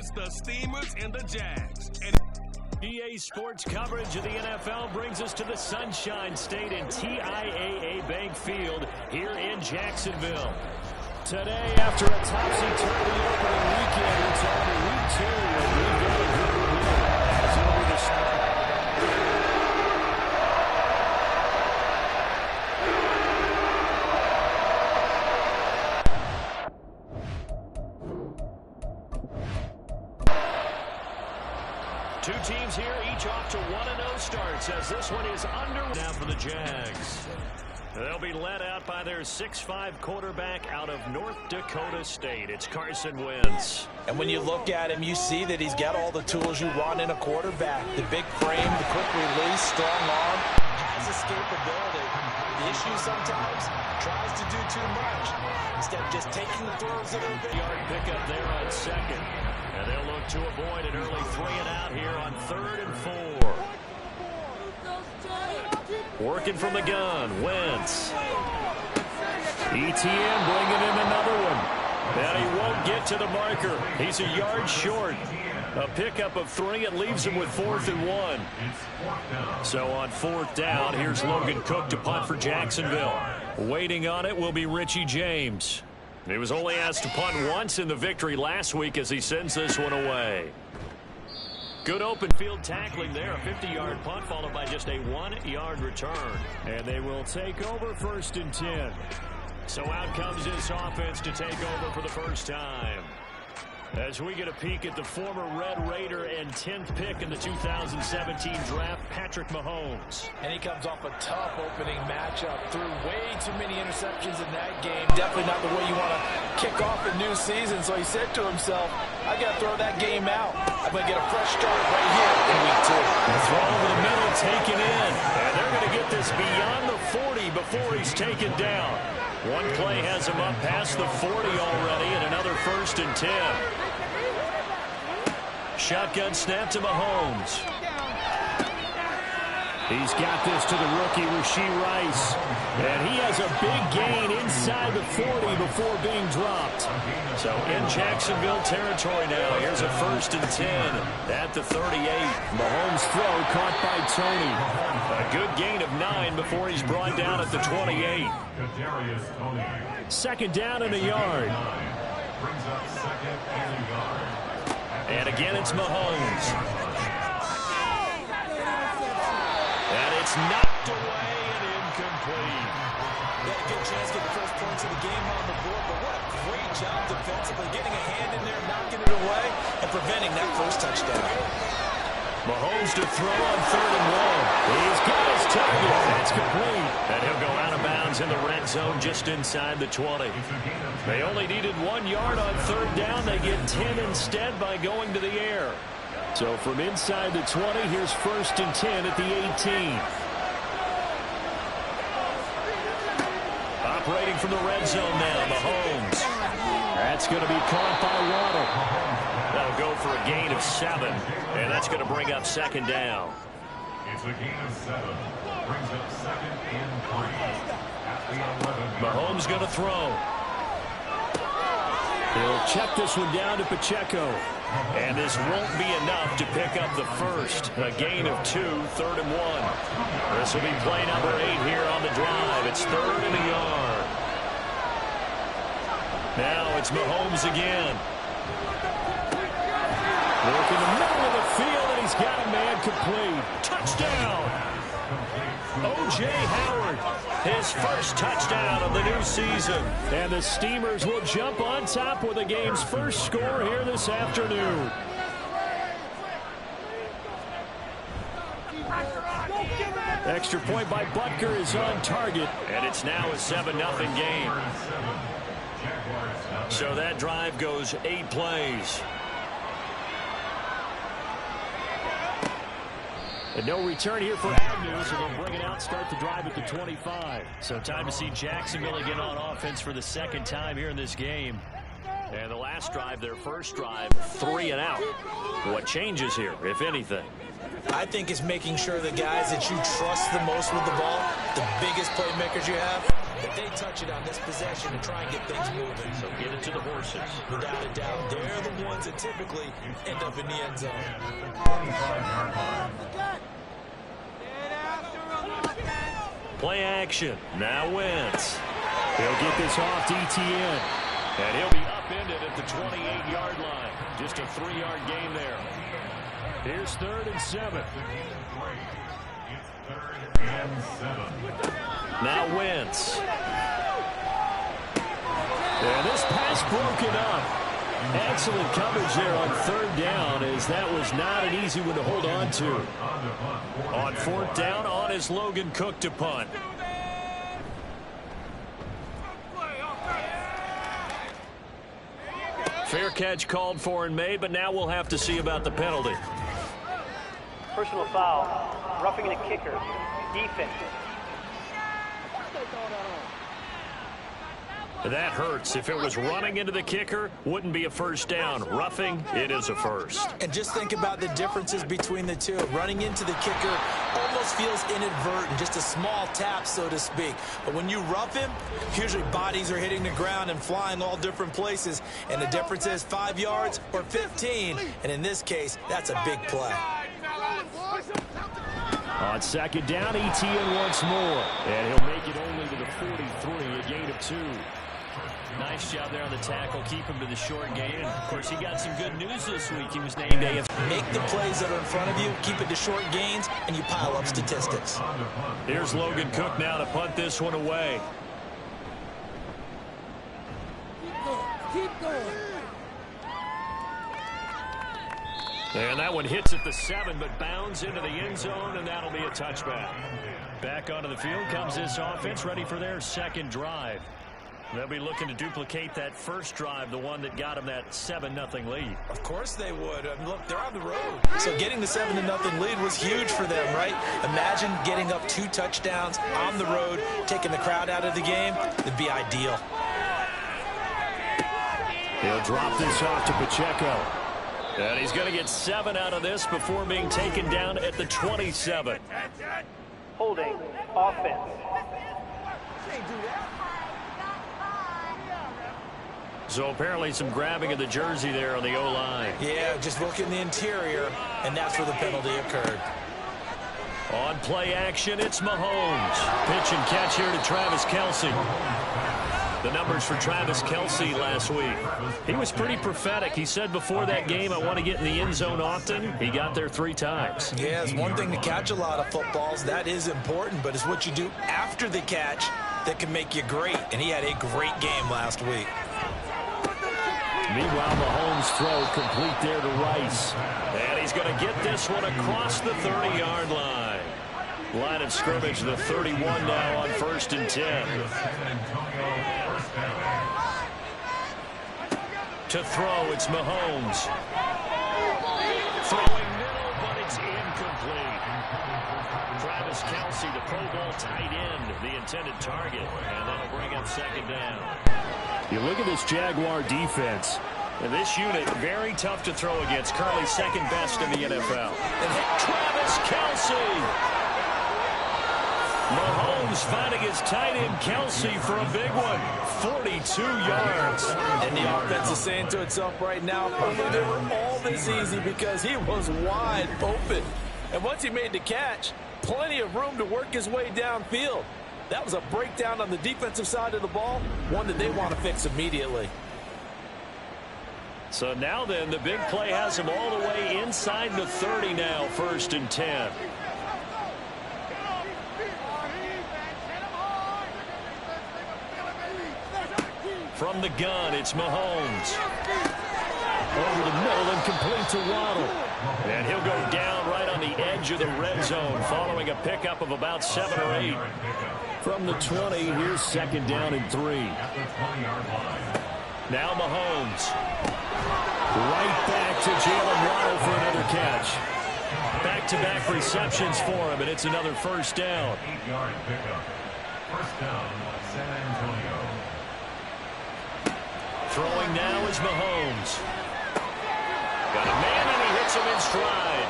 It's the Steamers and the Jags. EA Sports coverage of the NFL brings us to the Sunshine State in TIAA Bank Field here in Jacksonville. Today, after a topsy-turvy opening weekend, it's on to week 2, and we've got a good review as it'll be the start. Two teams here, each off to 1-0 starts as this one is under now for the Jags. They'll be led out by their 6'5" quarterback out of North Dakota State. It's Carson Wentz. And when you look at him, you see that he's got all the tools you want in a quarterback. The big frame, the quick release, strong arm, has escapability. The issue sometimes tries to do too much instead of just taking the throws a little bit. Yard pickup there on second. And they'll look to avoid an early 3 and out here on 3rd and 4. Working from the gun, Wentz. ETN bringing in another one. And he won't get to the marker. He's a yard short. A pickup of 3. It leaves him with 4th and 1. So on 4th down, here's Logan Cook to punt for Jacksonville. Waiting on it will be Richie James. He was only asked to punt once in the victory last week as he sends this one away. Good open field tackling there. A 50-yard punt followed by just a 1-yard return. And they will take over 1st and 10. So out comes this offense to take over for the first time. As we get a peek at the former Red Raider and 10th pick in the 2017 draft, Patrick Mahomes. And he comes off a tough opening matchup. Threw way too many interceptions in that game. Definitely not the way you want to kick off a new season. So he said to himself, I got to throw that game out. I'm going to get a fresh start right here in week 2. The throw over the middle taken in. And they're going to get this beyond the 40 before he's taken down. One play has him up past the 40 already, and another 1st and 10. Shotgun snap to Mahomes. He's got this to the rookie, Rashee Rice. And he has a big gain inside the 40 before being dropped. So in Jacksonville territory now. Here's a 1st and 10 at the 38. Mahomes' throw caught by Tony. A good gain of 9 before he's brought down at the 28. 2nd down and a yard. And again, it's Mahomes. And it's knocked away and incomplete. He had a good chance to get the first points of the game on the board, but what a great job defensively, getting a hand in there, knocking it away, and preventing that first touchdown. Mahomes to throw on 3rd and 1. He's got his target. It's complete. And he'll go out of bounds in the red zone just inside the 20. They only needed 1 yard on 3rd down. They get 10 instead by going to the air. So from inside the 20, here's 1st and 10 at the 18. Operating from the red zone now, Mahomes. That's going to be caught by Waddle. That'll go for a gain of 7, and that's going to bring up 2nd down. It's a gain of 7. Brings up 2nd and 3 at the 11. Mahomes going to throw. He'll check this one down to Pacheco. And this won't be enough to pick up the first. A gain of 2, 3rd and 1. This will be play number 8 here on the drive. It's 3rd and a yard. Now it's Mahomes again. Work in the middle of the field, and he's got a man complete. Touchdown! O.J. Howard, his first touchdown of the new season. And the Steamers will jump on top with the game's first score here this afternoon. Extra point by Butker is on target, and it's now a 7-0 game. So that drive goes 8 plays. And no return here for Agnew, so they'll bring it out, start the drive at the 25. So time to see Jacksonville again on offense for the 2nd time here in this game. And the last drive, their first drive, 3 and out. What changes here, if anything? I think it's making sure the guys that you trust the most with the ball, the biggest playmakers you have, if they touch it on this possession and try and get things moving. So get it to the horses. Without a doubt, they're the ones that typically end up in the end zone. 25-yard line. Play action. Now Wentz. He'll get this off to ETN. And he'll be upended at the 28-yard line. Just a 3-yard gain there. Here's 3rd and 7. It's 3rd and 7. Now Wentz. And this pass broken up. Excellent coverage there on 3rd down, as that was not an easy one to hold on to. On 4th down, on is Logan Cook to punt. Fair catch called for and made, but now we'll have to see about the penalty. Personal foul, roughing the kicker, defense. That hurts. If it was running into the kicker, wouldn't be a first down. Roughing, it is a first. And just think about the differences between the two. Running into the kicker almost feels inadvertent, just a small tap, so to speak. But when you rough him, usually bodies are hitting the ground and flying all different places. And the difference is 5 yards or 15. And in this case, that's a big play. On 2nd down, ETN once more. And he'll make it only to the 43, a gain of 2. Nice job there on the tackle. Keep him to the short gain. And, of course, he got some good news this week. He was named AFC. Make the plays that are in front of you, keep it to short gains, and you pile up statistics. Here's Logan Cook now to punt this one away. Keep going. And that one hits at the 7, but bounds into the end zone, and that'll be a touchback. Back onto the field comes this offense, ready for their 2nd drive. They'll be looking to duplicate that first drive, the one that got them that 7-0 lead. Of course they would. I mean, look, they're on the road. So getting the 7-0 lead was huge for them, right? Imagine getting up 2 touchdowns on the road, taking the crowd out of the game. It'd be ideal. He'll drop this off to Pacheco. And he's going to get 7 out of this before being taken down at the 27. Holding, offense. So apparently some grabbing of the jersey there on the O-line. Yeah, just look in the interior, and that's where the penalty occurred. On play action, it's Mahomes. Pitch and catch here to Travis Kelce. The numbers for Travis Kelce last week. He was pretty prophetic. He said before that game, I want to get in the end zone often. He got there 3 times. Yeah, it's one thing to catch a lot of footballs. That is important, but it's what you do after the catch that can make you great. And he had a great game last week. Meanwhile, Mahomes' throw complete there to Rice. And he's going to get this one across the 30-yard line. Line of scrimmage, the 31 now on 1st and 10. To throw, it's Mahomes. Throwing middle, but it's incomplete. Travis Kelce, the Pro Bowl tight end, the intended target. And that'll bring up 2nd down. You look at this Jaguar defense. And this unit, very tough to throw against. Currently 2nd best in the NFL. And Travis Kelce. Mahomes finding his tight end Kelce for a big one. 42 yards. And the offense is saying to itself right now, they were all this easy because he was wide open. And once he made the catch, plenty of room to work his way downfield. That was a breakdown on the defensive side of the ball, one that they want to fix immediately. So now then, the big play has him all the way inside the 30 now, 1st and 10. From the gun, it's Mahomes. Over the middle and complete to Waddle. And he'll go down right on the edge of the red zone following a pickup of about 7 or 8. From the 20, here's 2nd down and 3. Now Mahomes. Right back to Jalen Waddle for another catch. Back-to-back receptions for him, and it's another 1st down. 8-yard pickup. 1st down, San Antonio. Throwing now is Mahomes. Got a man, and he hits him in stride.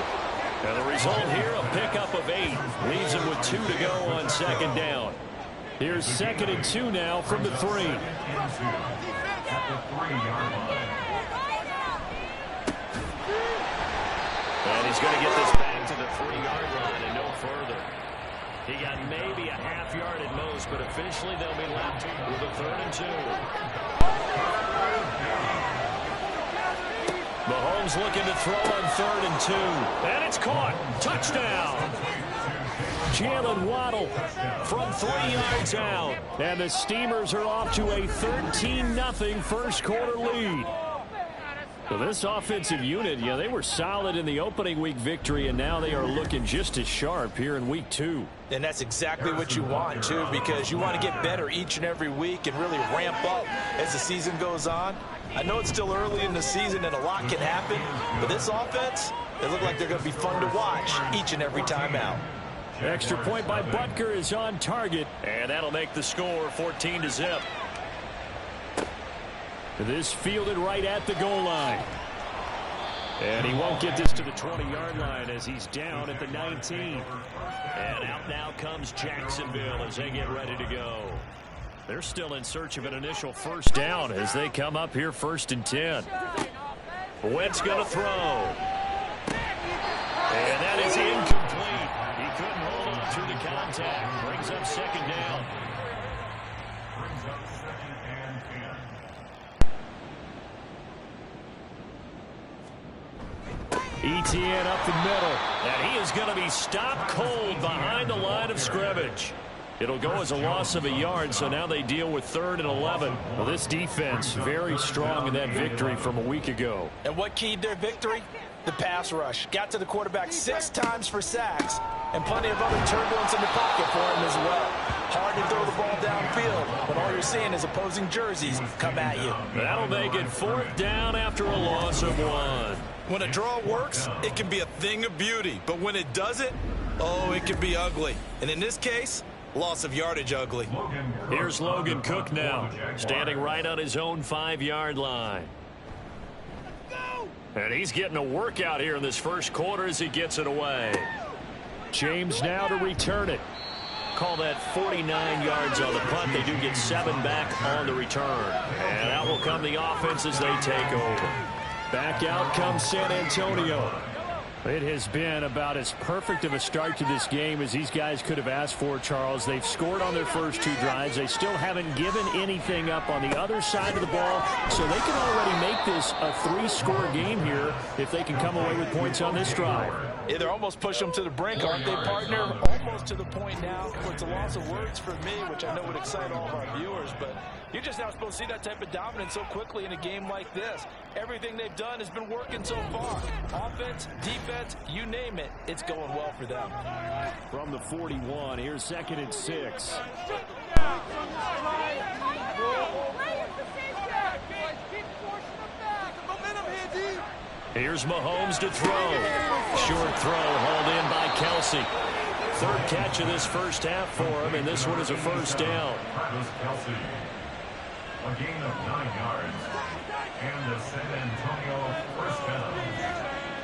And the result here, a pickup of 8. Leaves him with 2 to go on 2nd down. Here's 2nd and 2 now from the 3. At the 3-yard line. And he's going to get this back to the 3-yard line and no further. He got maybe a half yard at most, but officially they'll be left with a 3rd and 2. Mahomes looking to throw on 3rd and 2. And it's caught. Touchdown. Jalen Waddle from 3 yards out. And the Steamers are off to a 13-0 first quarter lead. So this offensive unit, they were solid in the opening week victory, and now they are looking just as sharp here in week 2. And that's exactly what you want, too, because you want to get better each and every week and really ramp up as the season goes on. I know it's still early in the season and a lot can happen, but this offense, they look like they're going to be fun to watch each and every time out. Extra point by Butker is on target, and that'll make the score 14-0. This fielded right at the goal line. And he won't get this to the 20-yard line as he's down at the 19. And out now comes Jacksonville as they get ready to go. They're still in search of an initial first down as they come up here 1st and 10. Wentz going to throw. And that is incomplete. He couldn't hold on through the contact. Brings up 2nd down. Brings up 2nd and 10. ETN up the middle, and he is going to be stopped cold behind the line of scrimmage. It'll go as a loss of a yard, so now they deal with 3rd and 11. Well, this defense very strong in that victory from a week ago. And what keyed their victory? The pass rush. Got to the quarterback 6 times for sacks, and plenty of other turbulence in the pocket for him as well. Hard to throw the ball downfield when all you're seeing is opposing jerseys come at you. That'll make it 4th down after a loss of 1. When a draw works, it can be a thing of beauty. But when it doesn't, oh, it can be ugly. And in this case, loss of yardage ugly. Here's Logan Cook now, standing right on his own 5-yard line. And he's getting a workout here in this first quarter as he gets it away. James now to return it. Call that 49 yards on the punt. They do get 7 back on the return. And out will come the offense as they take over. Back out comes San Antonio. It has been about as perfect of a start to this game as these guys could have asked for, Charles. They've scored on their first 2 drives. They still haven't given anything up on the other side of the ball, so they can already make this a 3-score game here if they can come away with points on this drive. Yeah, they're almost pushing them to the brink, aren't they, partner? Almost to the point now where it's a loss of words for me, which I know would excite all of our viewers, but you're just not supposed to see that type of dominance so quickly in a game like this. Everything they've done has been working so far. Offense, defense, you name it, it's going well for them. From the 41, here's 2nd and 6. Here's Mahomes to throw. Short throw hauled in by Kelsey. 3rd catch of this first half for him, and this one is a first down. Kelsey. A gain of 9 yards. And the San Antonio first down.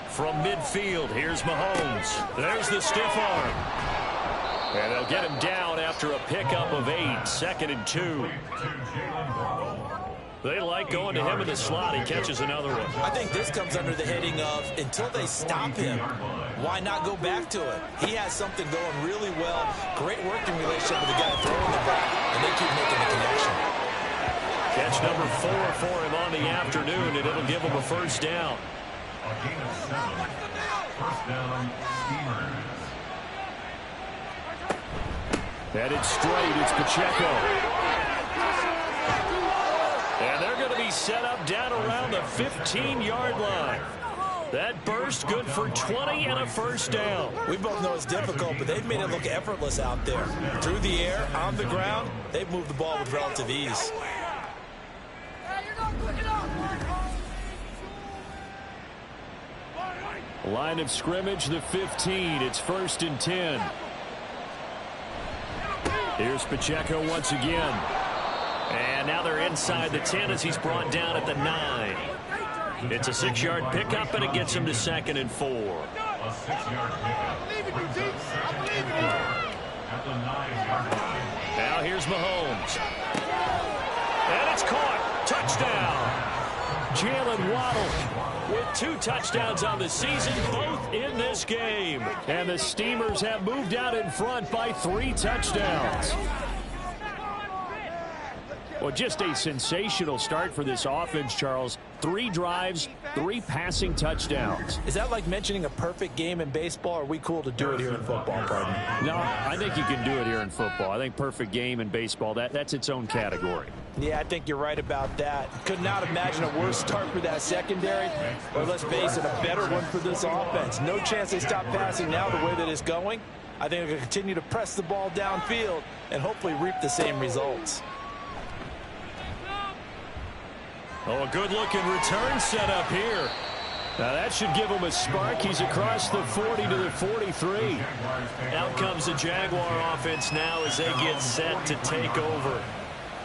From midfield, here's Mahomes. There's the stiff arm. And they'll get him down after a pickup of 8. 2nd and 2. They like going to him in the slot. He catches another one. I think this comes under the heading of until they stop him, why not go back to it? He has something going really well. Great working relationship with the guy throwing the ball, and they keep making the connection. Catch number 4 for him on the afternoon, and it'll give him a first down. A gain of 7. First down, Steamers. Headed straight, it's Pacheco. And they're going to be set up down around the 15-yard line. That burst good for 20 and a first down. We both know it's difficult, but they've made it look effortless out there. Through the air, on the ground, they've moved the ball with relative ease. Line of scrimmage, the 15. It's 1st and 10. Here's Pacheco once again. And now they're inside the 10 as he's brought down at the 9. It's a 6-yard pickup, and it gets him to 2nd and 4. A 6-yard pickup. Brings up 2nd and 4 at the 9-yard line. Now here's Mahomes. And it's caught. Touchdown. Jalen Waddle with 2 touchdowns on the season, both in this game. And the Steamers have moved out in front by 3 touchdowns. Well, just a sensational start for this offense, Charles. 3 drives, 3 passing touchdowns. Is that like mentioning a perfect game in baseball, or are we cool to do it here in football, pardon? No, I think you can do it here in football. I think perfect game in baseball, that's its own category. Yeah, I think you're right about that. Could not imagine a worse start for that secondary, or let's face it, a better one for this offense. No chance they stop passing now the way that it's going. I think they're going to continue to press the ball downfield and hopefully reap the same results. Oh, a good-looking return set up here. Now, that should give him a spark. He's across the 40 to the 43. Out comes the Jaguar offense now as they get set to take over.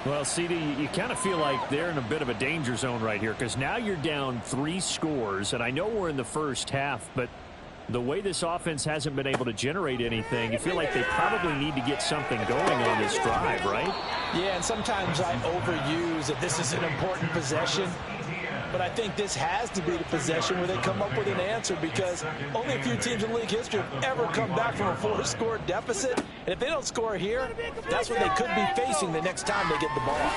Well, CD, you kind of feel like they're in a bit of a danger zone right here because now you're down 3 scores, and I know we're in the first half, but the way this offense hasn't been able to generate anything, you feel like they probably need to get something going on this drive, right? Yeah, and sometimes I overuse that this is an important possession, but I think this has to be the possession where they come up with an answer because only a few teams in league history have ever come back from a 4-score deficit, and if they don't score here, that's what they could be facing the next time they get the ball.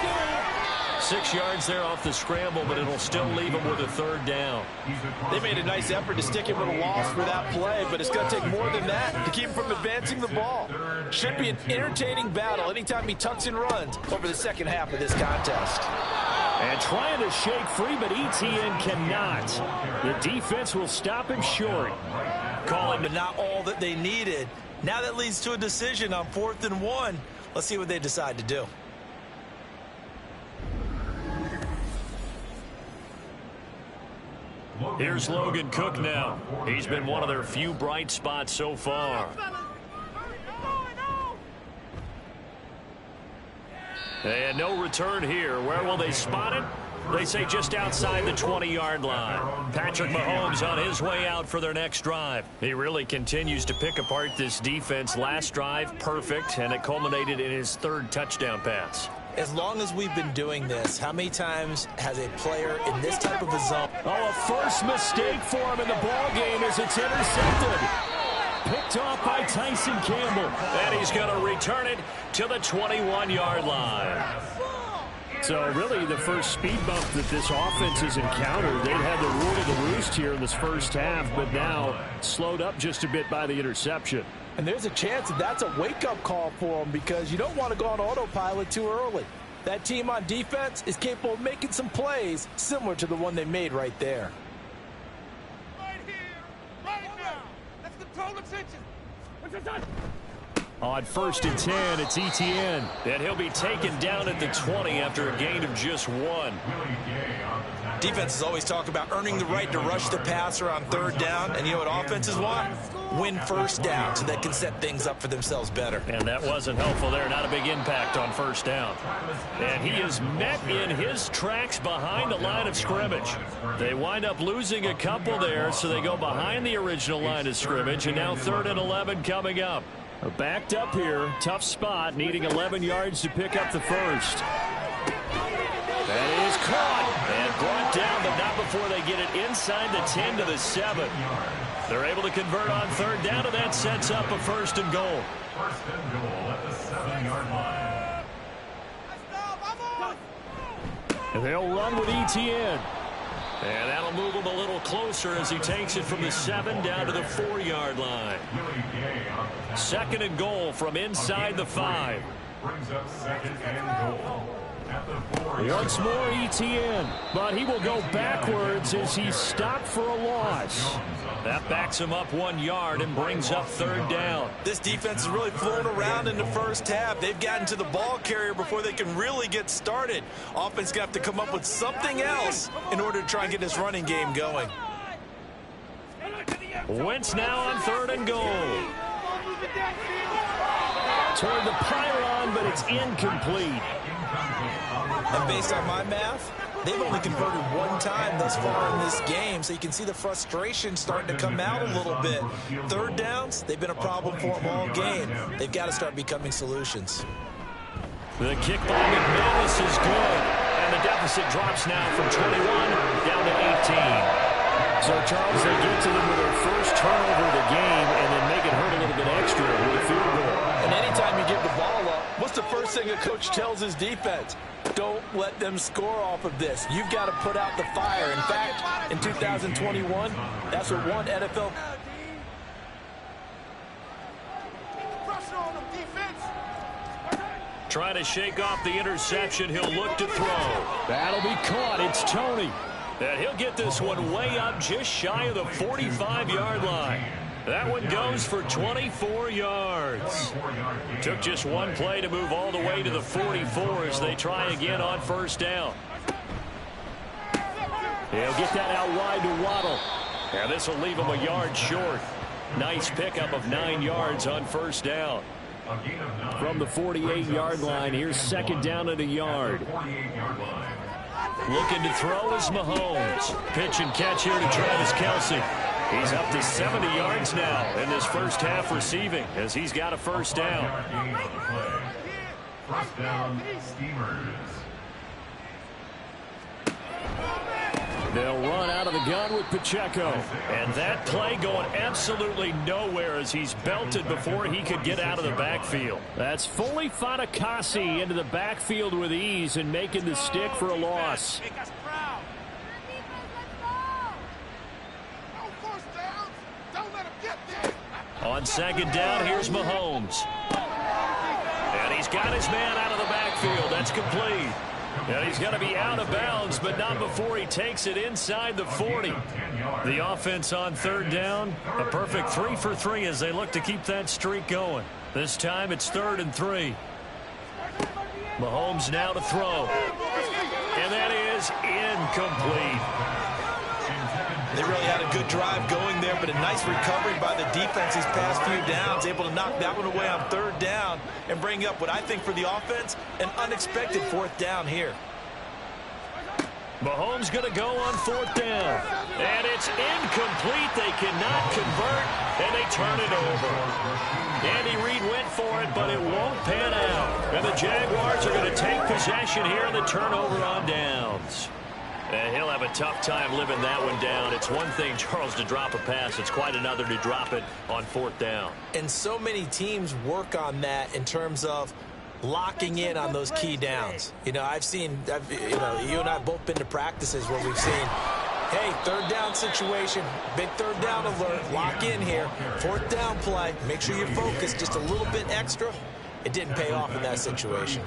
6 yards there off the scramble, but it'll still leave them with a 3rd down. They made a nice effort to stick him with a loss for that play, but it's going to take more than that to keep him from advancing the ball. Should be an entertaining battle anytime he tucks and runs over the second half of this contest. And trying to shake free, but ETN cannot. The defense will stop him short. Calling, but not all that they needed. Now that leads to a decision on 4th and 1. Let's see what they decide to do. Here's Logan Cook now. He's been one of their few bright spots so far. And no return here. Where will they spot it? They say just outside the 20-yard line. Patrick Mahomes on his way out for their next drive. He really continues to pick apart this defense. Last drive, perfect, and it culminated in his 3rd touchdown pass. As long as we've been doing this, how many times has a player in this type of a zone? Oh, a first mistake for him in the ball game as it's intercepted. Picked off by Tyson Campbell. And he's going to return it to the 21-yard line. So really the first speed bump that this offense has encountered. They've had the rule of the roost here in this first half, but now slowed up just a bit by the interception. And there's a chance that that's a wake-up call for them because you don't want to go on autopilot too early. That team on defense is capable of making some plays similar to the one they made right there. Right here, right now. Let's control attention. What's your son? On 1st and 10, it's ETN. And he'll be taken down at the 20 after a gain of just 1. Defenses always talk about earning the right to rush the passer on 3rd down. And you know what offenses want? Win 1st down so they can set things up for themselves better. And that wasn't helpful there. Not a big impact on 1st down. And he is met in his tracks behind the line of scrimmage. They wind up losing a couple there, so they go behind the original line of scrimmage. And now 3rd and 11 coming up. Backed up here, tough spot, needing 11 yards to pick up the 1st. That is caught and brought down, but not before they get it inside the 10 to the 7. They're able to convert on 3rd down, and that sets up a 1st and goal. 1st and goal at the 7-yard line. And they'll run with ETN. And that'll move him a little closer as he takes it from the 7 down to the 4-yard line. 2nd and goal from inside the 5. Brings up 2nd and goal at the 4. Once more ETN, but he will go backwards as he's stopped for a loss. That backs him up 1 yard and brings up 3rd down. This defense is really flown around in the first half. They've gotten to the ball carrier before they can really get started. Offense going to have to come up with something else in order to try and get this running game going. Wentz now on 3rd and goal. Toward the pylon, but it's incomplete. And based on my math, they've only converted 1 time thus far in this game, so you can see the frustration starting to come out a little bit. 3rd downs, they've been a problem for them all game. They've got to start becoming solutions. The kick by McManus is good. And the deficit drops now from 21 down to 18. So, Charles, they get to them with their first turnover of the game and then make it hurt a little bit extra with a field goal. And anytime you give the ball up, what's the first thing a coach tells his defense? Don't let them score off of this. You've got to put out the fire. In fact, in 2021, that's what one NFL... Trying to shake off the interception. He'll look to throw. That'll be caught. It's Tony. And he'll get this one way up just shy of the 45-yard line. That one goes for 24 yards. Took just one play to move all the way to the 44 as they try again on first down. He'll get that out wide to Waddle. And this will leave him a yard short. Nice pickup of 9 yards on first down. From the 48-yard line, here's second down at a yard. Looking to throw is Mahomes. Pitch and catch here to Travis Kelce. He's up to 70 yards now in this first half receiving as he's got a first down. First down, Steamers. They'll run out of the gun with Pacheco. And that play going absolutely nowhere as he's belted before he could get out of the backfield. That's fully Fatukasi into the backfield with ease and making the stick for a loss. On second down, here's Mahomes. And he's got his man out of the backfield. That's complete. And he's going to be out of bounds, but not before he takes it inside the 40. The offense on third down, a perfect 3 for 3 as they look to keep that streak going. This time it's 3rd and 3. Mahomes now to throw. And that is incomplete. They really had a good drive going there, but a nice recovery by the defense these past few downs, able to knock that one away on third down and bring up what I think for the offense, an unexpected 4th down here. Mahomes going to go on 4th down. And it's incomplete. They cannot convert, and they turn it over. Andy Reid went for it, but it won't pan out. And the Jaguars are going to take possession here in the turnover on downs. And he'll have a tough time living that one down. It's one thing, Charles, to drop a pass. It's quite another to drop it on 4th down. And so many teams work on that in terms of locking in on those key downs. You know, you and I have both been to practices where we've seen, hey, 3rd down situation, big 3rd down alert, lock in here, 4th down play, make sure you're focused just a little bit extra. It didn't pay off in that situation.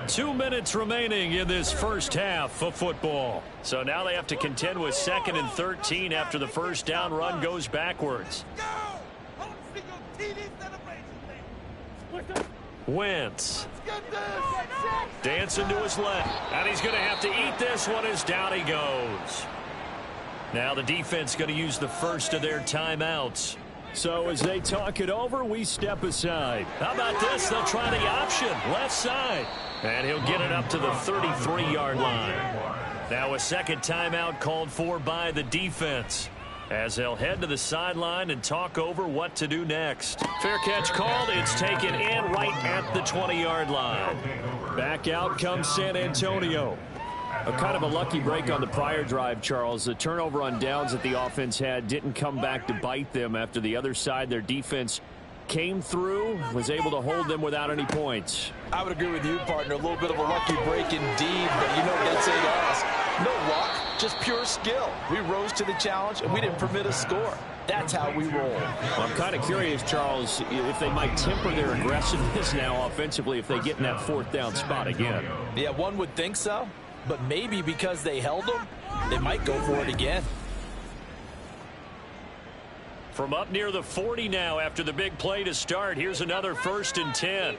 2 minutes remaining in this first half of football. So now they have to contend with 2nd and 13 after the first down run goes backwards. Wentz. Dancing to his left. And he's going to have to eat this one as down he goes. Now the defense going to use the first of their timeouts. So as they talk it over, we step aside. How about this? They'll try the option. Left side. And he'll get it up to the 33-yard line. Now a second timeout called for by the defense as they'll head to the sideline and talk over what to do next. Fair catch called. It's taken in right at the 20-yard line. Back out comes San Antonio. A kind of a lucky break on the prior drive, Charles. The turnover on downs that the offense had didn't come back to bite them after the other side. Their defense came through, was able to hold them without any points. I would agree with you, partner. A little bit of a lucky break indeed, but you know what they'd say to us? No luck, just pure skill. We rose to the challenge, and we didn't permit a score. That's how we roll. Well, I'm kind of curious, Charles, if they might temper their aggressiveness now offensively if they get in that 4th down spot again. Yeah, one would think so. But maybe because they held them, they might go for it again. From up near the 40 now after the big play to start, here's another 1st and 10.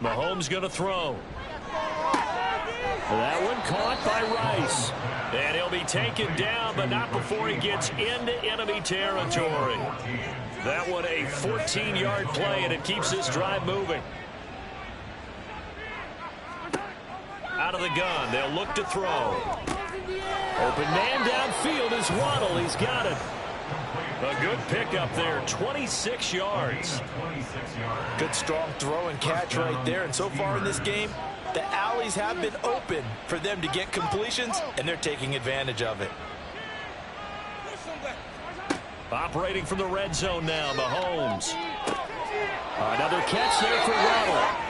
Mahomes going to throw. That one caught by Rice. And he'll be taken down, but not before he gets into enemy territory. That one a 14-yard play, and it keeps this drive moving. Out of the gun, they'll look to throw. Open man downfield is Waddle. He's got it. A good pickup there, 26 yards. Good strong throw and catch right there. And so far in this game, the alleys have been open for them to get completions, and they're taking advantage of it. Operating from the red zone now, Mahomes. Another catch there for Waddle.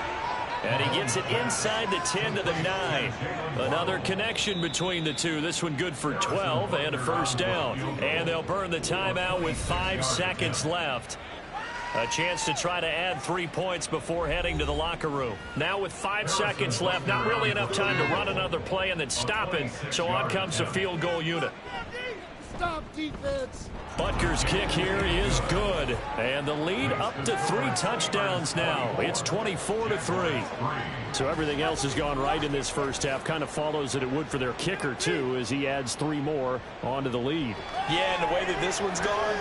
And he gets it inside the 10 to the 9. Another connection between the two. This one good for 12 and a first down. And they'll burn the timeout with 5 seconds left. A chance to try to add 3 points before heading to the locker room. Now with 5 seconds left, not really enough time to run another play and then stop it. So on comes the field goal unit. Stop defense. Butker's kick here is good. And the lead up to 3 touchdowns now. It's 24-3. So everything else has gone right in this first half. Kind of follows that it would for their kicker, too, as he adds 3 more onto the lead. Yeah, and the way that this one's gone,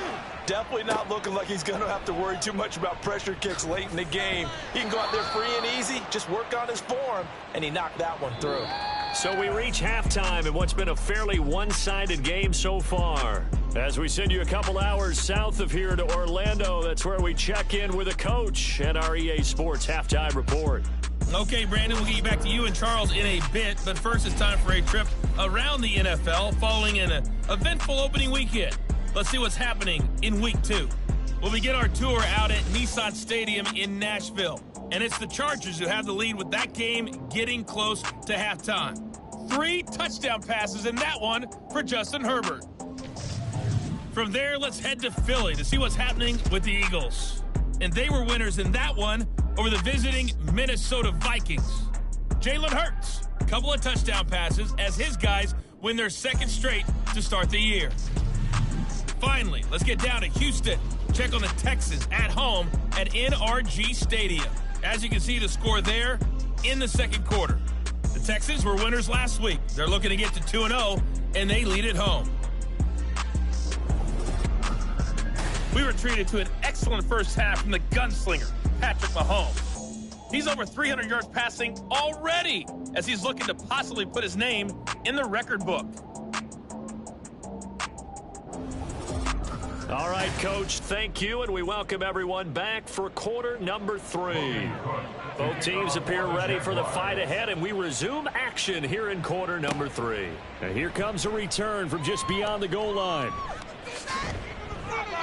definitely not looking like he's going to have to worry too much about pressure kicks late in the game. He can go out there free and easy, just work on his form, and he knocked that one through. So we reach halftime in what's been a fairly one-sided game so far. As we send you a couple hours south of here to Orlando, that's where we check in with a coach at our EA Sports Halftime Report. Okay, Brandon, we'll get you back to you and Charles in a bit, but first it's time for a trip around the NFL following an eventful opening weekend. Let's see what's happening in Week 2. We'll begin our tour out at Nissan Stadium in Nashville. And it's the Chargers who have the lead with that game getting close to halftime. 3 touchdown passes in that one for Justin Herbert. From there, let's head to Philly to see what's happening with the Eagles. And they were winners in that one over the visiting Minnesota Vikings. Jalen Hurts, a couple of touchdown passes as his guys win their 2nd straight to start the year. Finally, let's get down to Houston. Check on the Texans at home at NRG Stadium. As you can see, the score there in the 2nd quarter. The Texans were winners last week. They're looking to get to 2-0, and they lead at home. We were treated to an excellent first half from the gunslinger, Patrick Mahomes. He's over 300 yards passing already as he's looking to possibly put his name in the record book. All right, Coach, thank you, and we welcome everyone back for quarter number 3. Both teams appear ready for the fight ahead, and we resume action here in quarter number 3. And here comes a return from just beyond the goal line.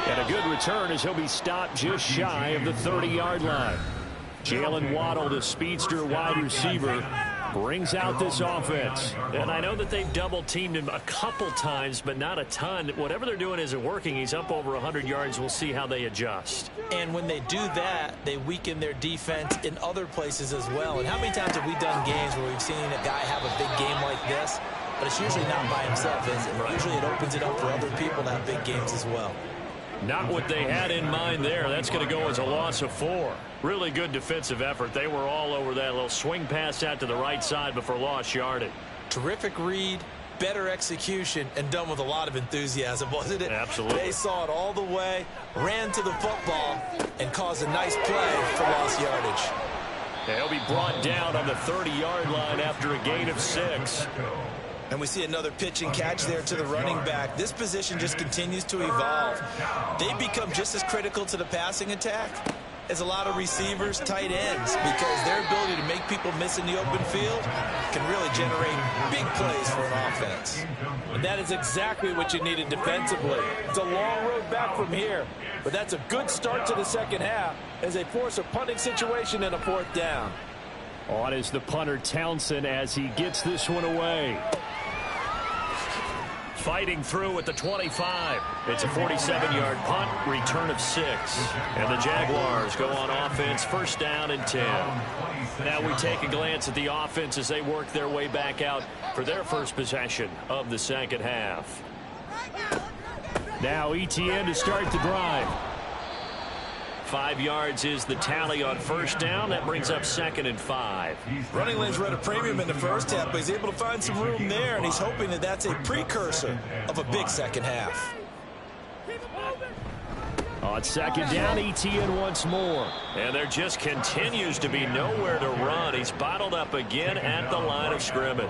And a good return as he'll be stopped just shy of the 30-yard line. Jalen Waddle, the speedster wide receiver, brings out this offense. And I know that they've double-teamed him a couple times, but not a ton. Whatever they're doing isn't working. He's up over 100 yards. We'll see how they adjust. And when they do that, they weaken their defense in other places as well. And how many times have we done games where we've seen a guy have a big game like this, but it's usually not by himself, is it? Usually it opens it up for other people to have big games as well. Not what they had in mind there. That's going to go as a loss of 4. Really good defensive effort. They were all over that little swing pass out to the right side before lost yardage. Terrific read, better execution, and done with a lot of enthusiasm, wasn't it? Absolutely. They saw it all the way, ran to the football, and caused a nice play for lost yardage. He'll be brought down on the 30-yard line after a gain of 6. And we see another pitch and catch there to the running back. This position just continues to evolve. They become just as critical to the passing attack as a lot of receivers, tight ends, because their ability to make people miss in the open field can really generate big plays for an offense. And that is exactly what you needed defensively. It's a long road back from here, but that's a good start to the second half as they force a punting situation and a 4th down. On is the punter Townsend as he gets this one away. Fighting through at the 25. It's a 47-yard punt, return of 6. And the Jaguars go on offense, 1st down and 10. Now we take a glance at the offense as they work their way back out for their first possession of the second half. Now ETN to start the drive. 5 yards is the tally on 1st down. That brings up 2nd and 5. Running lanes were at a premium in the first half, but he's able to find some room there, and he's hoping that that's a precursor of a big second half. On 2nd down, ETN once more. And there just continues to be nowhere to run. He's bottled up again at the line of scrimmage.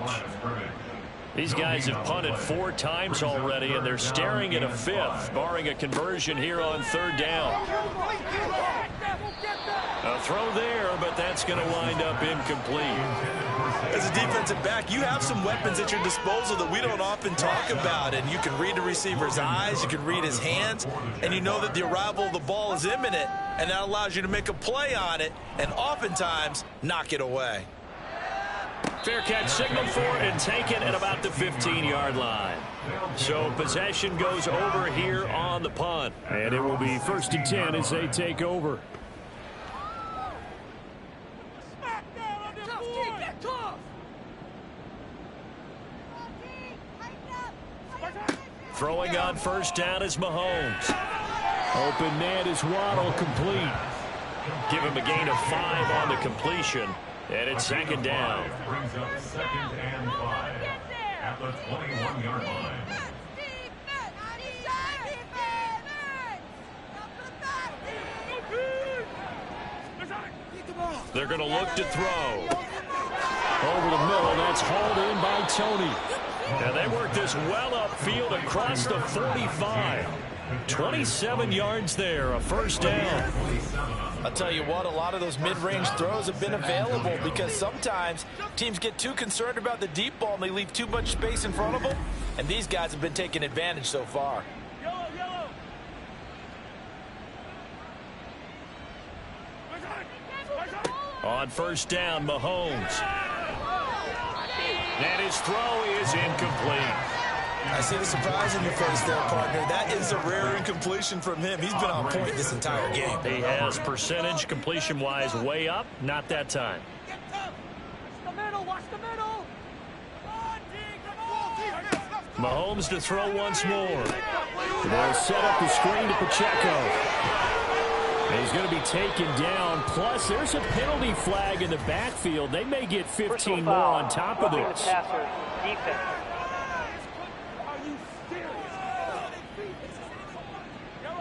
These guys have punted 4 times already, and they're staring at a 5th, barring a conversion here on 3rd down. A throw there, but that's going to wind up incomplete. As a defensive back, you have some weapons at your disposal that we don't often talk about, and you can read the receiver's eyes, you can read his hands, and you know that the arrival of the ball is imminent, and that allows you to make a play on it and oftentimes knock it away. Fair catch signaled for and taken at about the 15-yard line. So possession goes over here on the punt. And it will be 1st and 10 as they take over. Throwing on 1st down is Mahomes. Open man is Waddle, complete. Give him a gain of 5 on the completion. And it's 2nd down. Brings up 2nd and 5 at the 21-yard line. They're going to look to throw. Over the middle, that's hauled in by Tony. And they work this well upfield across the 45. 27 yards there, a 1st down. I'll tell you what, a lot of those mid-range throws have been available because sometimes teams get too concerned about the deep ball and they leave too much space in front of them, and these guys have been taking advantage so far. On 1st down, Mahomes. And his throw is incomplete. I see the surprise in your face there, partner. That is a rare incompletion from him. He's been on point this entire game. He has percentage completion-wise way up. Not that time. Mahomes to throw once more. They'll set up the screen to Pacheco. He's going to be taken down. Plus, there's a penalty flag in the backfield. They may get 15 more on top of this.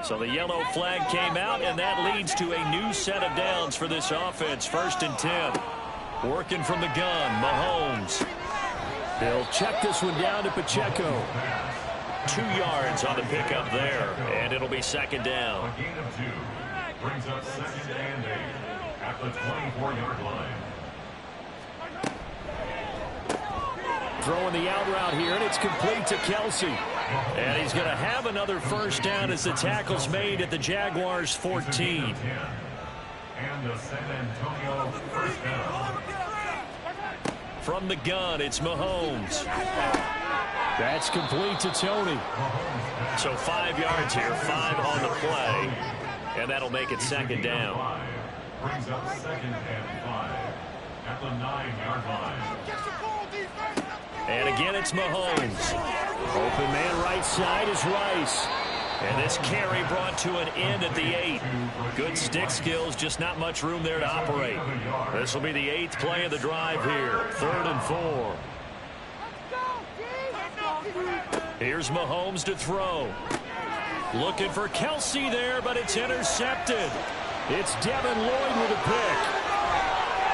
So the yellow flag came out, and that leads to a new set of downs for this offense. 1st and 10. Working from the gun, Mahomes. They'll check this one down to Pacheco. 2 yards on the pickup there, and it'll be 2nd down. A gain of 2 brings up 2nd and 8 at the 24-yard line. Throwing the out route here, and it's complete to Kelsey. And he's going to have another 1st down as the tackle's made at the Jaguars' 14. And the San Antonio 1st down. From the gun, it's Mahomes. That's complete to Tony. So 5 yards here, 5 on the play. And that'll make it 2nd down. Brings up 2nd and 5 at the 9-yard line. And again, it's Mahomes. Open man right side is Rice. And this carry brought to an end at the 8. Good stick skills, just not much room there to operate. This will be the 8th play of the drive here. 3rd and 4. Here's Mahomes to throw. Looking for Kelsey there, but it's intercepted. It's Devin Lloyd with a pick.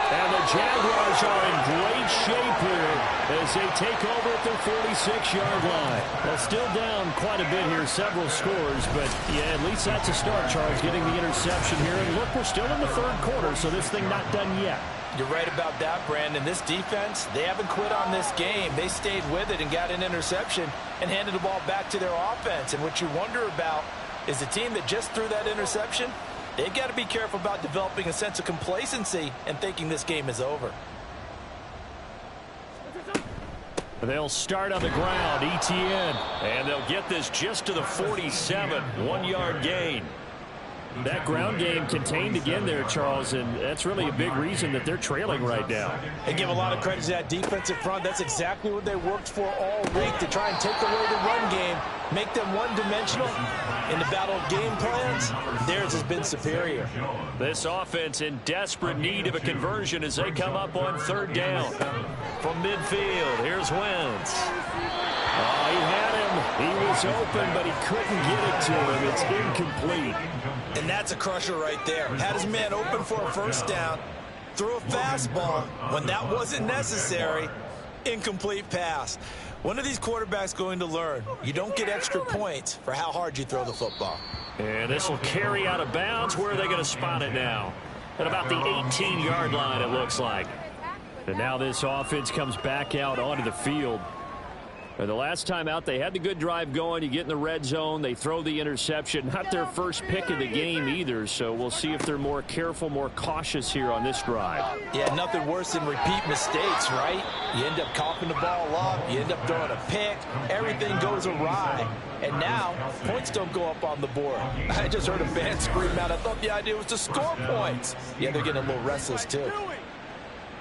And the Jaguars are in great shape here as they take over at their 46-yard line. Well, still down quite a bit here, several scores, but yeah, at least that's a start, Charles, getting the interception here. And look, we're still in the 3rd quarter, so this thing not done yet. You're right about that, Brandon. This defense, they haven't quit on this game. They stayed with it and got an interception and handed the ball back to their offense. And what you wonder about is the team that just threw that interception, they've got to be careful about developing a sense of complacency and thinking this game is over. They'll start on the ground, ETN, and they'll get this just to the 47, 1-yard gain. That ground game contained again there, Charles, and that's really a big reason that they're trailing right now. They give a lot of credit to that defensive front. That's exactly what they worked for all week, to try and take away the run game, make them one-dimensional. In the battle of game plans, theirs has been superior. This offense in desperate need of a conversion as they come up on 3rd down. From midfield, here's Wentz. Oh, he had him. He was open, but he couldn't get it to him. It's incomplete. And that's a crusher right there. Had his man open for a 1st down, threw a fastball when that wasn't necessary. Incomplete pass. One of these quarterbacks going to learn. You don't get extra points for how hard you throw the football. And this will carry out of bounds. Where are they going to spot it now? At about the 18-yard line, it looks like. And now this offense comes back out onto the field. And the last time out, they had the good drive going. You get in the red zone. They throw the interception. Not their first pick of the game either. So we'll see if they're more careful, more cautious here on this drive. Yeah, nothing worse than repeat mistakes, right? You end up coughing the ball up. You end up throwing a pick. Everything goes awry. And now, points don't go up on the board. I just heard a fan scream out. I thought the idea was to score points. Yeah, they're getting a little restless, too.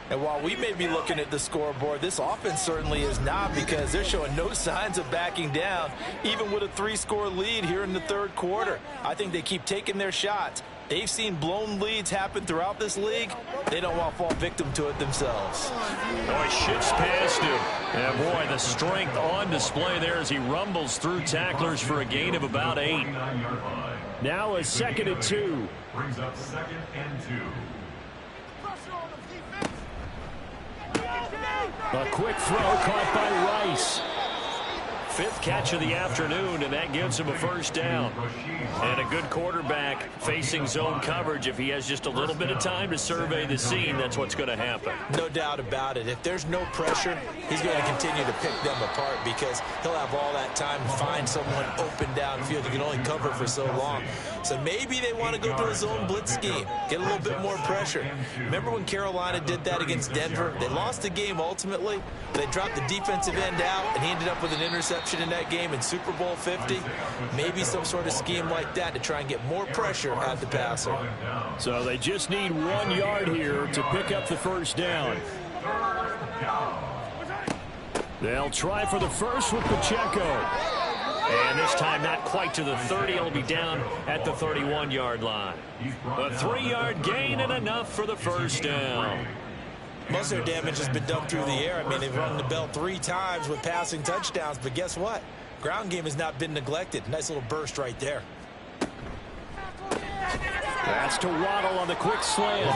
And while we may be looking at the scoreboard, this offense certainly is not, because they're showing no signs of backing down, even with a 3-score lead here in the third quarter. I think they keep taking their shots. They've seen blown leads happen throughout this league. They don't want to fall victim to it themselves. Oh, he shifts past him. And boy, the strength on display there as he rumbles through tacklers for a gain of about 8. Now a 2nd and 2. Brings up 2nd and 2. A quick throw caught by Rice. 5th catch of the afternoon, and that gives him a first down. And a good quarterback facing zone coverage. If he has just a little bit of time to survey the scene, that's what's going to happen. No doubt about it. If there's no pressure, he's going to continue to pick them apart, because he'll have all that time to find someone open downfield. He can only cover for so long. So maybe they want to go to a zone blitz scheme, get a little bit more pressure. Remember when Carolina did that against Denver? They lost the game ultimately. They dropped the defensive end out, and he ended up with an interception in that game in Super Bowl 50. Maybe some sort of scheme like that to try and get more pressure at the passer. So they just need 1 yard here to pick up the first down. They'll try for the first with Pacheco. And this time not quite to the 30. It'll be down at the 31-yard line. A 3-yard gain and enough for the first down. Most of their damage has been done through the air. I mean, they've rung the bell 3 times with passing touchdowns, but guess what? Ground game has not been neglected. Nice little burst right there. That's to Waddle on the quick slant.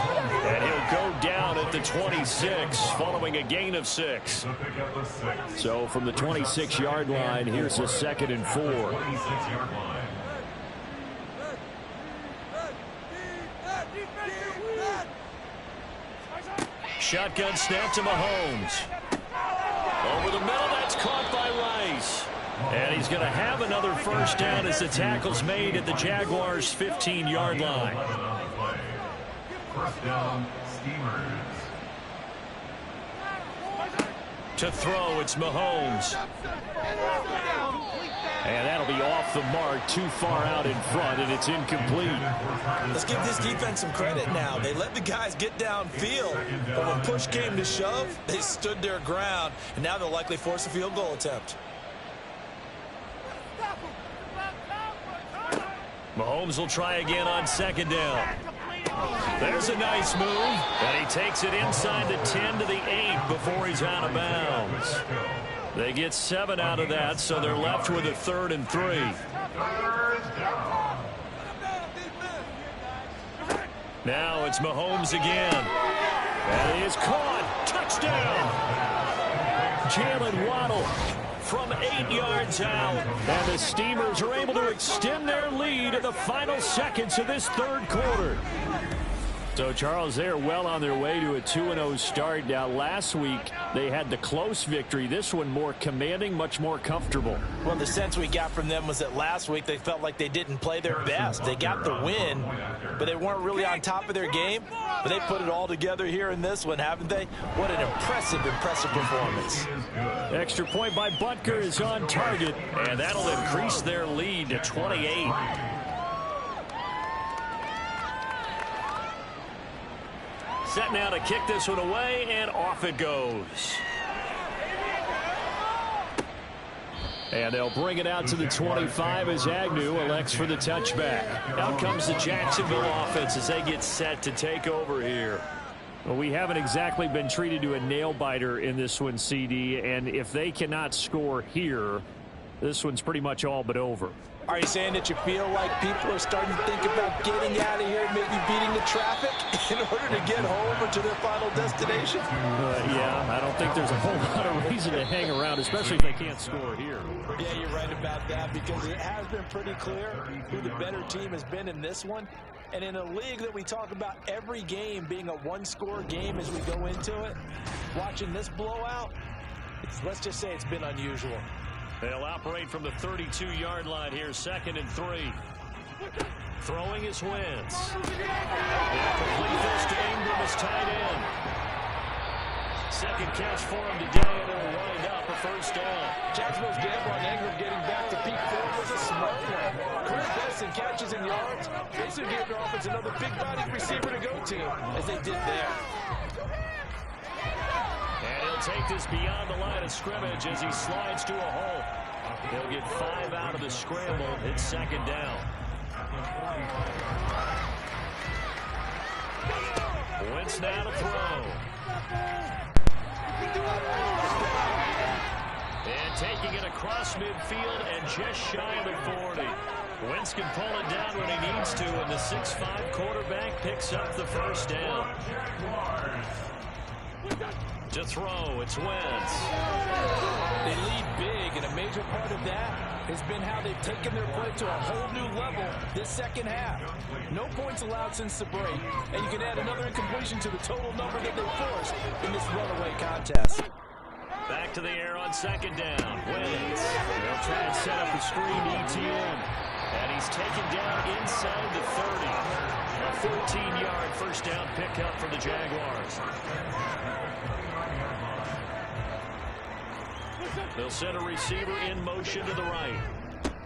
And he'll go down at the 26 following a gain of 6. So from the 26-yard line, here's a 2nd and 4. Shotgun snap to Mahomes. Over the middle, that's caught by Rice. And he's going to have another first down as the tackle's made at the Jaguars' 15-yard line. First down, Steamers. To throw, it's Mahomes. And that'll be off the mark, too far out in front, and it's incomplete. Let's give this defense some credit now. They let the guys get downfield, but when push came to shove, they stood their ground, and now they'll likely force a field goal attempt. Mahomes will try again on 2nd down. There's a nice move, and he takes it inside the 10 to the 8 before he's out of bounds. They get 7 out of that, so they're left with a 3rd and 3. Now it's Mahomes again. And he is caught. Touchdown! Jalen Waddle from 8 yards out. And the Steamers are able to extend their lead in the final seconds of this third quarter. So, Charles, they are well on their way to a 2-0 start. Now, last week, they had the close victory. This one more commanding, much more comfortable. Well, the sense we got from them was that last week they felt like they didn't play their best. They got the win, but they weren't really on top of their game. But they put it all together here in this one, haven't they? What an impressive performance. Extra point by Butker is on target, and that'll increase their lead to 28. Set now to kick this one away, and off it goes. And they'll bring it out to the 25 as Agnew elects for the touchback. Out comes the Jacksonville offense as they get set to take over here. Well, we haven't exactly been treated to a nail-biter in this one, CD, and if they cannot score here, this one's pretty much all but over. Are you saying that you feel like people are starting to think about getting out of here, maybe beating the traffic in order to get home or to their final destination? Yeah, I don't think there's a whole lot of reason to hang around, especially if they can't score here. Yeah, you're right about that, because it has been pretty clear who the better team has been in this one. And in a league that we talk about every game being a one-score game as we go into it, watching this blowout, let's just say it's been unusual. They'll operate from the 32-yard line here, 2nd and 3. Throwing his Wentz. Complete this to Ingram is tight end. Second catch for him today, and it'll wind up a first down. Jacksonville's gamble on Ingram getting back to peak form was a smart one. Chris Besson catches in yards. Basically gave their offense another big-bodied receiver to go to, as they did there. And he'll take this beyond the line of scrimmage as he slides to a hole. He'll get 5 out of the scramble. It's 2nd down. Wentz now to throw. And taking it across midfield and just shy of the 40. Wentz can pull it down when he needs to, and the 6'5" quarterback picks up the first down. To throw, it's Wentz. They lead big, and a major part of that has been how they've taken their play to a whole new level this second half. No points allowed since the break, and you can add another incompletion to the total number that they forced in this runaway contest. Back to the air on 2nd down. Wentz. They'll try and set up the screen to ETN. And he's taken down inside the 30. A 14-yard first down pickup for the Jaguars. They'll send a receiver in motion to the right.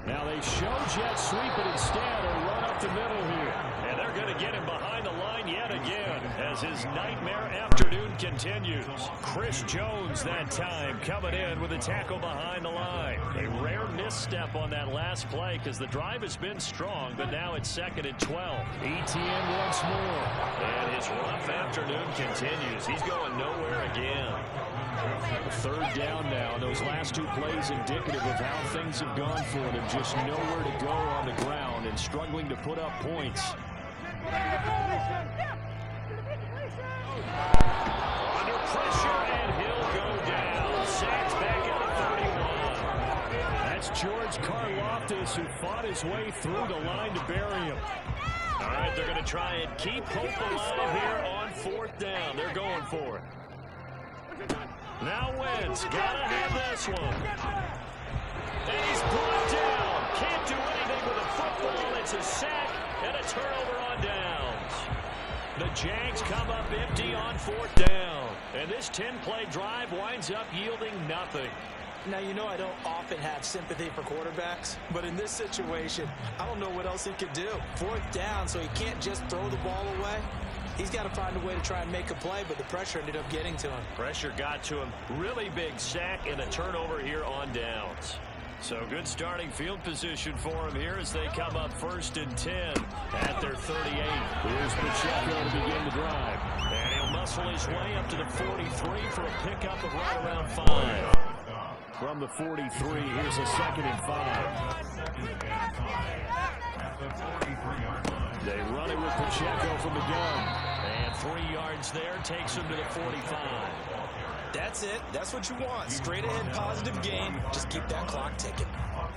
Now they show jet sweep, but instead a run up the middle here. And they're going to get him behind the line yet again as his nightmare afternoon continues. Chris Jones that time coming in with a tackle behind the line. A rare misstep on that last play because the drive has been strong, but now it's 2nd and 12. ETN once more. And his rough afternoon continues. He's going nowhere again. 3rd down now. Those last 2 plays indicative of how things have gone for them. Just nowhere to go on the ground and struggling to put up points. Under pressure, and he'll go down. Sacked back at the 31. That's George Karlaftis, who fought his way through the line to bury him. All right, they're going to try and keep hope alive here on 4th down. They're going for it. Now Wentz, gotta have this one. And he's brought down. Can't do anything with a football. It's a sack and a turnover on downs. The Jags come up empty on 4th down. And this 10-play drive winds up yielding nothing. Now, you know I don't often have sympathy for quarterbacks, but in this situation, I don't know what else he could do. 4th down, so he can't just throw the ball away. He's got to find a way to try and make a play, but the pressure ended up getting to him. Pressure got to him. Really big sack and a turnover here on downs. So good starting field position for him here as they come up 1st and 10 at their 38. Here's Pacheco to begin the drive. And he'll muscle his way up to the 43 for a pickup of right around 5. From the 43, here's a 2nd and 5. They run it with Pacheco from the gun. And 3 yards there takes him to the 45. That's it. That's what you want. Straight ahead positive gain. Just keep that clock ticking.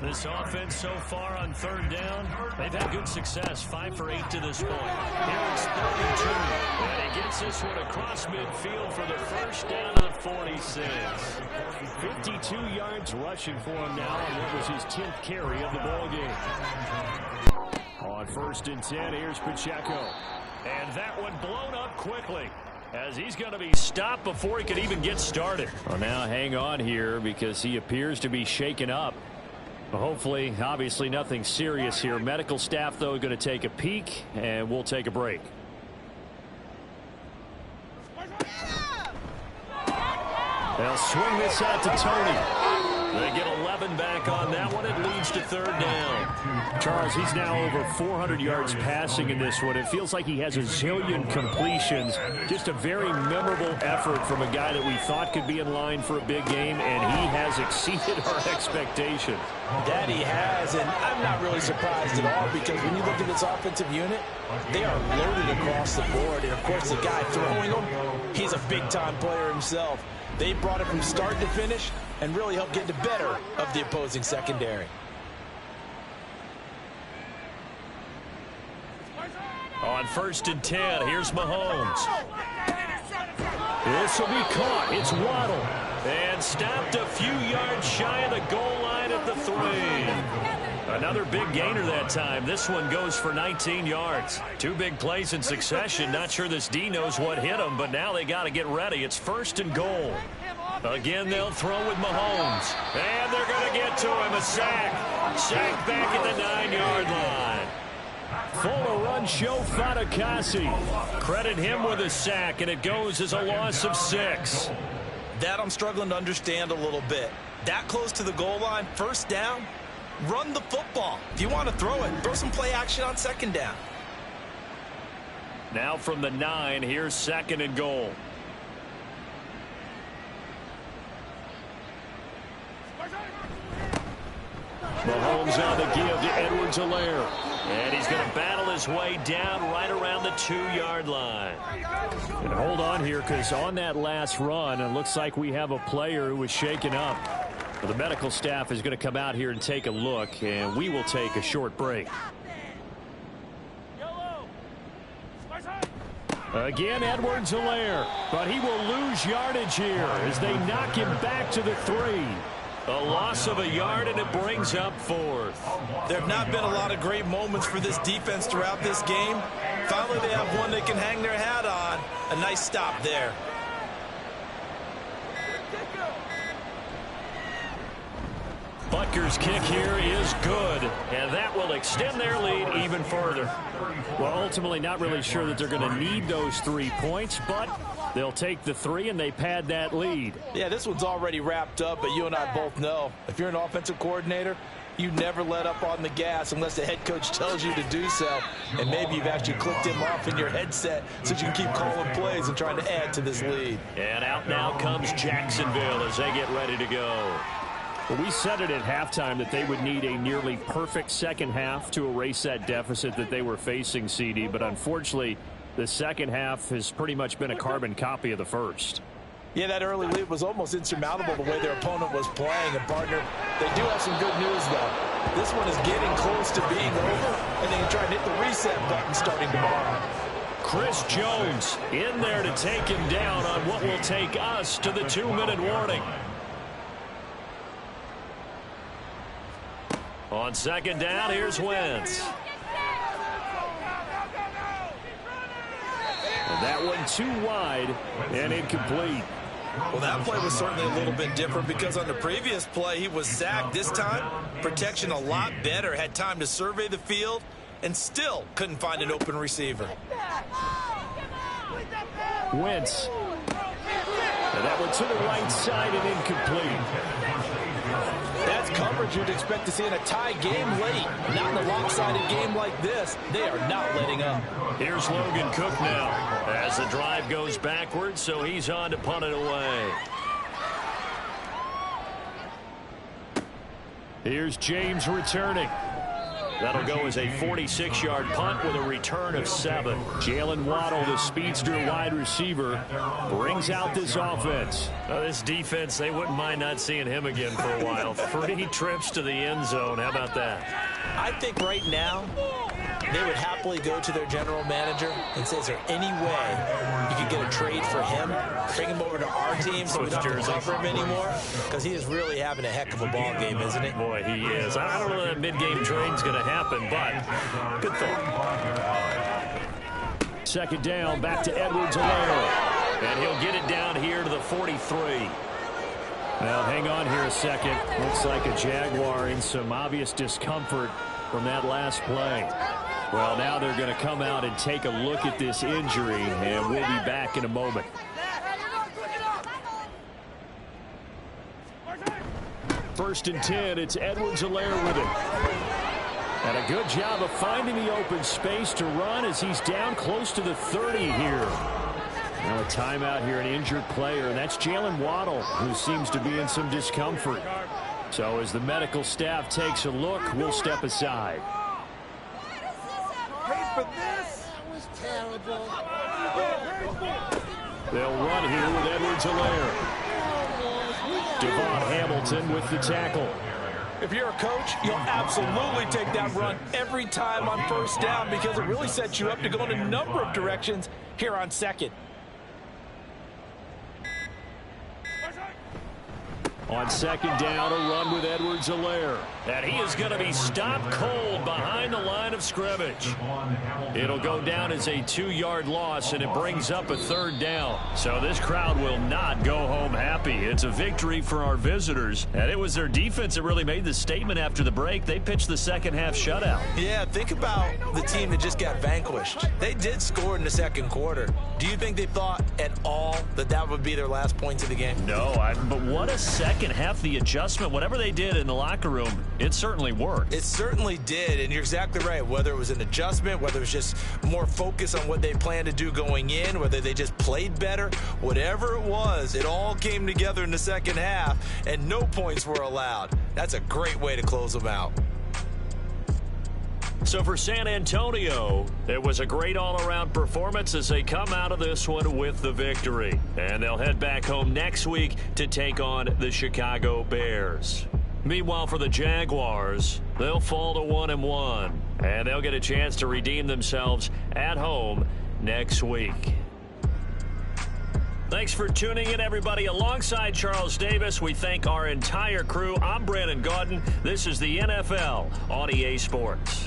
This offense so far on 3rd down, they've had good success. 5 for 8 to this point. Here it's 32. And he gets this one across midfield for the first down to the 46. 52 yards rushing for him now, and that was his 10th carry of the ball game. On 1st and 10, here's Pacheco. And that one blown up quickly as he's going to be stopped before he could even get started. Well, now hang on here because he appears to be shaken up. Hopefully, obviously nothing serious here. Medical staff, though, going to take a peek, and we'll take a break. They'll swing this out to Tony. They get 11 back on that one. It leads to 3rd down. Charles, he's now over 400 yards passing in this one. It feels like he has a zillion completions. Just a very memorable effort from a guy that we thought could be in line for a big game, and he has has exceeded our expectation. That he has, and I'm not really surprised at all because when you look at this offensive unit, they are loaded across the board. And, of course, the guy throwing them, he's a big-time player himself. They brought it from start to finish and really helped get the better of the opposing secondary. On 1st and 10, here's Mahomes. This will be caught. It's Waddle. And stopped a few yards shy of the goal line at the 3. Another big gainer that time. This one goes for 19 yards. 2 big plays in succession. Not sure this D knows what hit them, but now they got to get ready. It's 1st and goal. Again, they'll throw with Mahomes. And they're going to get to him. A sack. Sack back at the 9-yard line. Full run show Fatukasi. Credit him with a sack, and it goes as a loss of 6. That I'm struggling to understand a little bit. That close to the goal line, 1st down, run the football. If you want to throw it, throw some play action on 2nd down. Now from the 9, here's 2nd and goal. Mahomes on the give to Edwards-Helaire. And he's going to battle his way down right around the 2-yard line. And hold on here, because on that last run, it looks like we have a player who was shaken up. Well, the medical staff is going to come out here and take a look, and we will take a short break. Again, Edwards-Helaire, but he will lose yardage here as they knock him back to the 3. A loss of a yard, and it brings up 4th. There have not been a lot of great moments for this defense throughout this game. Finally, they have one they can hang their hat on. A nice stop there. Butker's kick here is good, and that will extend their lead even further. Well, ultimately, not really sure that they're going to need those 3 points, but they'll take the 3, and they pad that lead. Yeah, this one's already wrapped up, but you and I both know if you're an offensive coordinator, you never let up on the gas unless the head coach tells you to do so. And maybe you've actually clicked him off in your headset so you can keep calling plays and trying to add to this lead. And out now comes Jacksonville as they get ready to go. Well, we said it at halftime that they would need a nearly perfect second half to erase that deficit that they were facing, CD. But unfortunately, the second half has pretty much been a carbon copy of the first. Yeah, that early lead was almost insurmountable the way their opponent was playing. And, partner, they do have some good news, though. This one is getting close to being over, and they can try and hit the reset button starting tomorrow. Chris Jones in there to take him down on what will take us to the 2-minute warning. On 2nd down, here's Wentz. And that one too wide and incomplete. Well, that play was certainly a little bit different because on the previous play, he was sacked. This time, protection a lot better. Had time to survey the field and still couldn't find an open receiver. Wentz. And that one to the right side and incomplete. That's coverage you'd expect to see in a tie game late. Not in a lopsided game like this. They are not letting up. Here's Logan Cook now as the drive goes backwards, so he's on to punt it away. Here's James returning. That'll go as a 46-yard punt with a return of 7. Jalen Waddle, the speedster wide receiver, brings out this offense. This defense, they wouldn't mind not seeing him again for a while. 3 trips to the end zone. How about that? I think right now they would happily go to their general manager and say, is there any way you could get a trade for him? Bring him over to our team so we don't have to cover him anymore? Because he is really having a heck of a ball game, isn't he? Boy, he is. I don't know that mid-game trade's going to happen, but good thought. 2nd down, back to Edwards-Helaire. And he'll get it down here to the 43. Now, hang on here a second. Looks like a Jaguar in some obvious discomfort from that last play. Well, now they're going to come out and take a look at this injury, and we'll be back in a moment. First and 10, it's Edwards-Helaire with it. And a good job of finding the open space to run as he's down close to the 30 here. Now a timeout here, an injured player, and that's Jalen Waddle, who seems to be in some discomfort. So as the medical staff takes a look, we'll step aside. Paid for this? That was terrible. They'll run here with Edwards-Helaire. Devon Hamilton with the tackle. If you're a coach, you'll absolutely take that run every time on first down because it really sets you up to go in a number of directions here on second. On second down, a run with Edwards-Helaire. And he is going to be stopped cold behind the line of scrimmage. It'll go down as a 2-yard loss, and it brings up a third down. So this crowd will not go home happy. It's a victory for our visitors. And it was their defense that really made the statement after the break. They pitched the second half shutout. Yeah, think about the team that just got vanquished. They did score in the second quarter. Do you think they thought at all that that would be their last points of the game? No, but what a second half. The adjustment, whatever they did in the locker room, it certainly worked. It certainly did, and you're exactly right. Whether it was an adjustment, whether it was just more focus on what they planned to do going in, whether they just played better, whatever it was, it all came together in the second half, and no points were allowed. That's a great way to close them out. So for San Antonio, it was a great all-around performance as they come out of this one with the victory. And they'll head back home next week to take on the Chicago Bears. Meanwhile, for the Jaguars, they'll fall to 1-1, and they'll get a chance to redeem themselves at home next week. Thanks for tuning in, everybody. Alongside Charles Davis, we thank our entire crew. I'm Brandon Gaudin. This is the NFL on EA Sports.